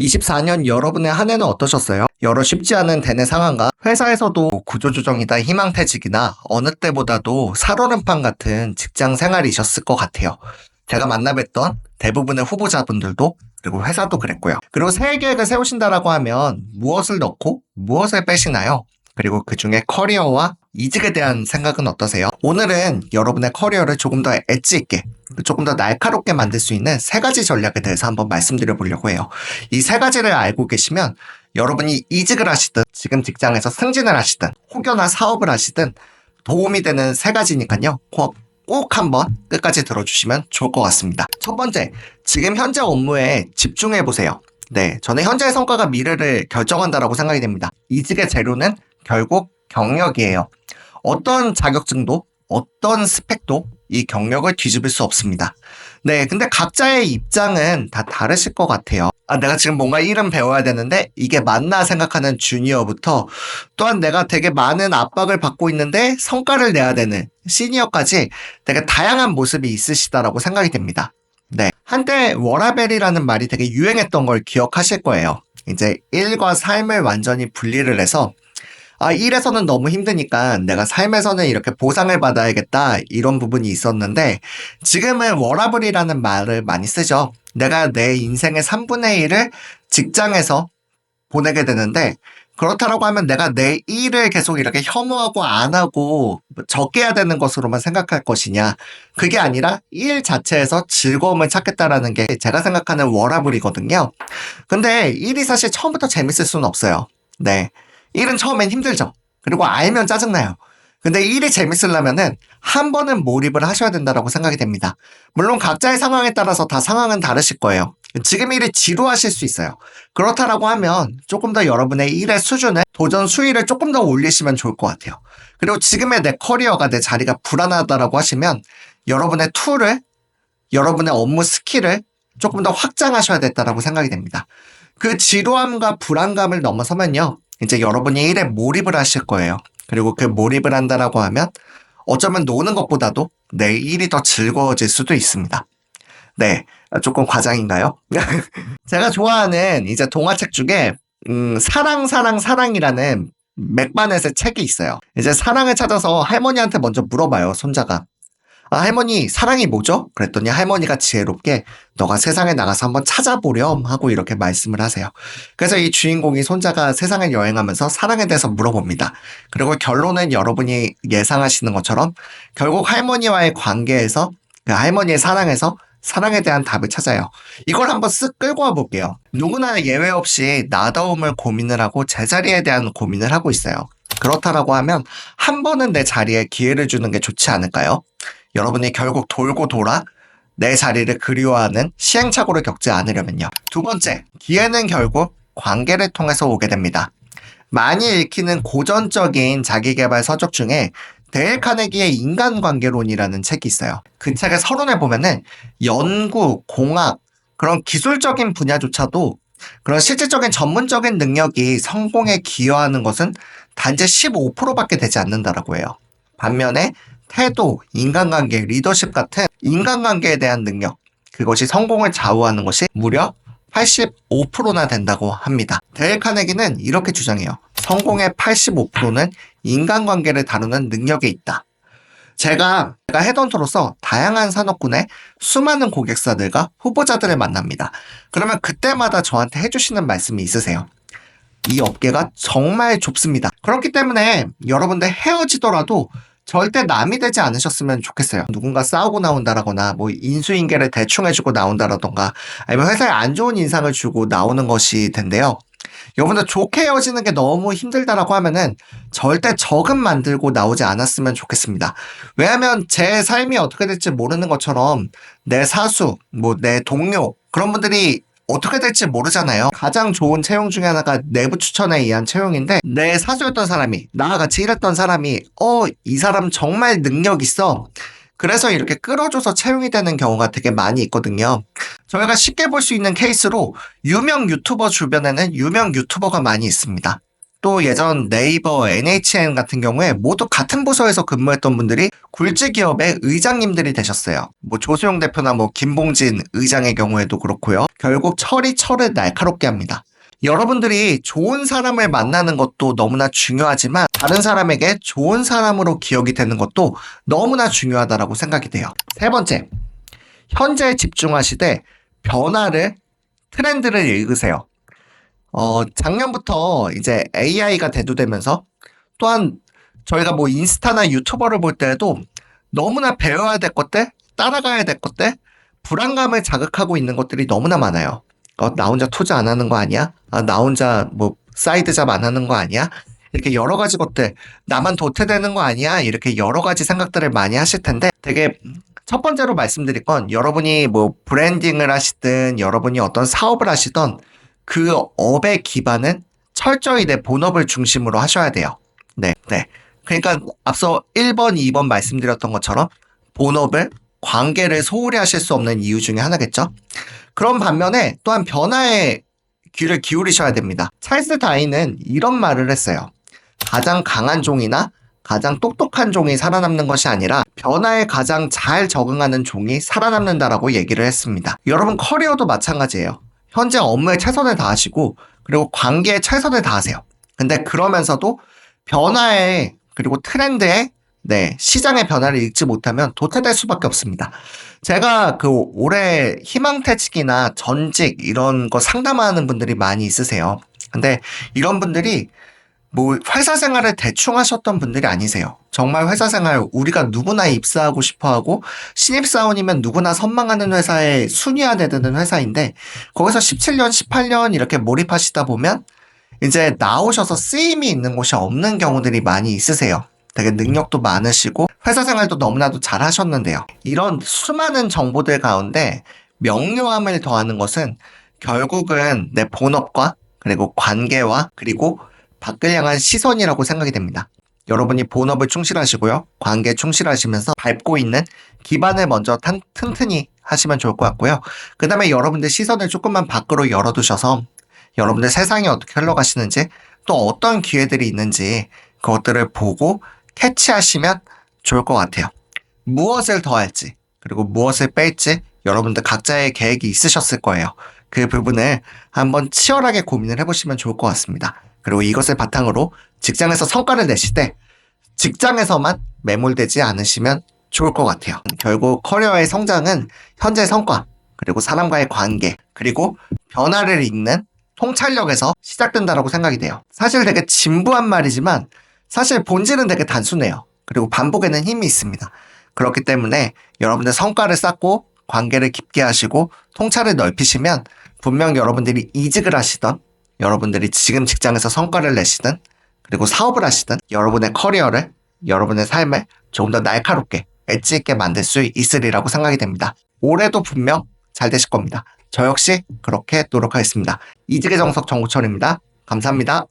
24년 여러분의 한 해는 어떠셨어요? 여러 쉽지 않은 대내 상황과 회사에서도 구조조정이다 희망퇴직이나 어느 때보다도 살얼음판 같은 직장 생활이셨을 것 같아요. 제가 만나뵀던 대부분의 후보자분들도 그리고 회사도 그랬고요. 그리고 새해 계획을 세우신다라고 하면 무엇을 넣고 무엇을 빼시나요? 그리고 그 중에 커리어와 이직에 대한 생각은 어떠세요? 오늘은 여러분의 커리어를 조금 더 엣지 있게, 조금 더 날카롭게 만들 수 있는 세 가지 전략에 대해서 한번 말씀드려 보려고 해요. 이 세 가지를 알고 계시면 여러분이 이직을 하시든 지금 직장에서 승진을 하시든 혹여나 사업을 하시든 도움이 되는 세 가지니까요. 꼭 한번 끝까지 들어주시면 좋을 것 같습니다. 첫 번째, 지금 현재 업무에 집중해 보세요. 네, 저는 현재의 성과가 미래를 결정한다라고 생각이 됩니다. 이직의 재료는 결국 경력이에요. 어떤 자격증도 어떤 스펙도 이 경력을 뒤집을 수 없습니다. 네, 근데 각자의 입장은 다 다르실 것 같아요. 내가 지금 뭔가 일은 배워야 되는데 이게 맞나 생각하는 주니어부터 또한 내가 되게 많은 압박을 받고 있는데 성과를 내야 되는 시니어까지 되게 다양한 모습이 있으시다라고 생각이 됩니다. 네, 한때 워라벨이라는 말이 되게 유행했던 걸 기억하실 거예요. 이제 일과 삶을 완전히 분리를 해서 일에서는 너무 힘드니까 내가 삶에서는 이렇게 보상을 받아야겠다 이런 부분이 있었는데 지금은 워라블이라는 말을 많이 쓰죠. 내가 내 인생의 3분의 1을 직장에서 보내게 되는데 그렇다라고 하면 내가 내 일을 계속 이렇게 혐오하고 안 하고 적게 해야 되는 것으로만 생각할 것이냐. 그게 아니라 일 자체에서 즐거움을 찾겠다라는 게 제가 생각하는 워라블이거든요. 근데 일이 사실 처음부터 재밌을 수는 없어요. 네. 일은 처음엔 힘들죠. 그리고 알면 짜증나요. 근데 일이 재밌으려면은 한 번은 몰입을 하셔야 된다고 생각이 됩니다. 물론 각자의 상황에 따라서 다 상황은 다르실 거예요. 지금 일이 지루하실 수 있어요. 그렇다라고 하면 조금 더 여러분의 일의 수준을, 도전 수위를 조금 더 올리시면 좋을 것 같아요. 그리고 지금의 내 커리어가, 내 자리가 불안하다라고 하시면 여러분의 툴을, 여러분의 업무 스킬을 조금 더 확장하셔야 됐다라고 생각이 됩니다. 그 지루함과 불안감을 넘어서면요. 이제 여러분이 일에 몰입을 하실 거예요. 그리고 그 몰입을 한다라고 하면 어쩌면 노는 것보다도 내 일이 더 즐거워질 수도 있습니다. 네, 조금 과장인가요? 제가 좋아하는 이제 동화책 중에 사랑이라는 맥바넷의 책이 있어요. 이제 사랑을 찾아서 할머니한테 먼저 물어봐요, 손자가. 할머니, 사랑이 뭐죠? 그랬더니 할머니가 지혜롭게 너가 세상에 나가서 한번 찾아보렴 하고 이렇게 말씀을 하세요. 그래서 이 주인공이 손자가 세상을 여행하면서 사랑에 대해서 물어봅니다. 그리고 결론은 여러분이 예상하시는 것처럼 결국 할머니와의 관계에서 그 할머니의 사랑에서 사랑에 대한 답을 찾아요. 이걸 한번 쓱 끌고 와 볼게요. 누구나 예외 없이 나다움을 고민을 하고 제자리에 대한 고민을 하고 있어요. 그렇다라고 하면 한 번은 내 자리에 기회를 주는 게 좋지 않을까요? 여러분이 결국 돌고 돌아 내 자리를 그리워하는 시행착오를 겪지 않으려면요. 두 번째, 기회는 결국 관계를 통해서 오게 됩니다. 많이 읽히는 고전적인 자기계발 서적 중에 데일 카네기의 인간관계론이라는 책이 있어요. 그 책의 서론에 보면은 연구, 공학, 그런 기술적인 분야조차도 그런 실질적인 전문적인 능력이 성공에 기여하는 것은 단지 15%밖에 되지 않는다라고 해요. 반면에 태도, 인간관계, 리더십 같은 인간관계에 대한 능력, 그것이 성공을 좌우하는 것이 무려 85%나 된다고 합니다. 데일 카네기는 이렇게 주장해요. 성공의 85%는 인간관계를 다루는 능력에 있다. 제가 헤드헌터로서 다양한 산업군의 수많은 고객사들과 후보자들을 만납니다. 그러면 그때마다 저한테 해주시는 말씀이 있으세요. 이 업계가 정말 좁습니다. 그렇기 때문에 여러분들 헤어지더라도 절대 남이 되지 않으셨으면 좋겠어요. 누군가 싸우고 나온다라거나 뭐 인수인계를 대충 해주고 나온다라던가 아니면 회사에 안 좋은 인상을 주고 나오는 것이 된대요. 여러분들 좋게 헤어지는 게 너무 힘들다라고 하면은 절대 적금 만들고 나오지 않았으면 좋겠습니다. 왜냐하면 제 삶이 어떻게 될지 모르는 것처럼 내 사수, 뭐 내 동료 그런 분들이 어떻게 될지 모르잖아요. 가장 좋은 채용 중에 하나가 내부 추천에 의한 채용인데 내 사수였던 사람이 나와 같이 일했던 사람이 이 사람 정말 능력 있어. 그래서 이렇게 끌어줘서 채용이 되는 경우가 되게 많이 있거든요. 저희가 쉽게 볼 수 있는 케이스로 유명 유튜버 주변에는 유명 유튜버가 많이 있습니다. 또 예전 네이버, NHN 같은 경우에 모두 같은 부서에서 근무했던 분들이 굴지 기업의 의장님들이 되셨어요. 뭐 조수용 대표나 뭐 김봉진 의장의 경우에도 그렇고요. 결국 철이 철을 날카롭게 합니다. 여러분들이 좋은 사람을 만나는 것도 너무나 중요하지만 다른 사람에게 좋은 사람으로 기억이 되는 것도 너무나 중요하다고 생각이 돼요. 세 번째, 현재에 집중하시되 변화를, 트렌드를 읽으세요. 작년부터 이제 AI가 대두되면서 또한 저희가 뭐 인스타나 유튜버를 볼 때에도 너무나 배워야 될 것들, 따라가야 될 것들, 불안감을 자극하고 있는 것들이 너무나 많아요. 나 혼자 투자 안 하는 거 아니야? 나 혼자 뭐 사이드 잡 안 하는 거 아니야? 이렇게 여러 가지 것들, 나만 도태되는 거 아니야? 이렇게 여러 가지 생각들을 많이 하실 텐데 되게 첫 번째로 말씀드릴 건 여러분이 뭐 브랜딩을 하시든 여러분이 어떤 사업을 하시던 그 업의 기반은 철저히 내 본업을 중심으로 하셔야 돼요. 네. 그러니까 앞서 1번, 2번 말씀드렸던 것처럼 본업을, 관계를 소홀히 하실 수 없는 이유 중에 하나겠죠. 그런 반면에 또한 변화에 귀를 기울이셔야 됩니다. 찰스 다윈은 이런 말을 했어요. 가장 강한 종이나 가장 똑똑한 종이 살아남는 것이 아니라 변화에 가장 잘 적응하는 종이 살아남는다라고 얘기를 했습니다. 여러분 커리어도 마찬가지예요. 현재 업무에 최선을 다하시고 그리고 관계에 최선을 다하세요. 근데 그러면서도 변화에 그리고 트렌드에 시장의 변화를 읽지 못하면 도태될 수밖에 없습니다. 제가 올해 희망퇴직이나 전직 이런 거 상담하는 분들이 많이 있으세요. 근데 이런 분들이 뭐 회사 생활을 대충 하셨던 분들이 아니세요. 정말 회사 생활 우리가 누구나 입사하고 싶어하고 신입사원이면 누구나 선망하는 회사에 순위안에 드는 회사인데 거기서 17년, 18년 이렇게 몰입하시다 보면 이제 나오셔서 쓰임이 있는 곳이 없는 경우들이 많이 있으세요. 되게 능력도 많으시고 회사 생활도 너무나도 잘 하셨는데요. 이런 수많은 정보들 가운데 명료함을 더하는 것은 결국은 내 본업과 그리고 관계와 그리고 밖을 향한 시선이라고 생각이 됩니다. 여러분이 본업을 충실하시고요. 관계에 충실하시면서 밟고 있는 기반을 먼저 튼튼히 하시면 좋을 것 같고요. 그 다음에 여러분들 시선을 조금만 밖으로 열어두셔서 여러분들 세상이 어떻게 흘러가시는지 또 어떤 기회들이 있는지 그것들을 보고 캐치하시면 좋을 것 같아요. 무엇을 더할지 그리고 무엇을 뺄지 여러분들 각자의 계획이 있으셨을 거예요. 그 부분을 한번 치열하게 고민을 해보시면 좋을 것 같습니다. 그리고 이것을 바탕으로 직장에서 성과를 내실 때 직장에서만 매몰되지 않으시면 좋을 것 같아요. 결국 커리어의 성장은 현재 성과, 그리고 사람과의 관계, 그리고 변화를 읽는 통찰력에서 시작된다라고 생각이 돼요. 사실 되게 진부한 말이지만 사실 본질은 되게 단순해요. 그리고 반복에는 힘이 있습니다. 그렇기 때문에 여러분들 성과를 쌓고 관계를 깊게 하시고 통찰을 넓히시면 분명 여러분들이 이직을 하시던 여러분들이 지금 직장에서 성과를 내시든 그리고 사업을 하시든 여러분의 커리어를 여러분의 삶을 조금 더 날카롭게 엣지 있게 만들 수 있으리라고 생각이 됩니다. 올해도 분명 잘 되실 겁니다. 저 역시 그렇게 노력하겠습니다. 이직의 정석 정우철입니다. 감사합니다.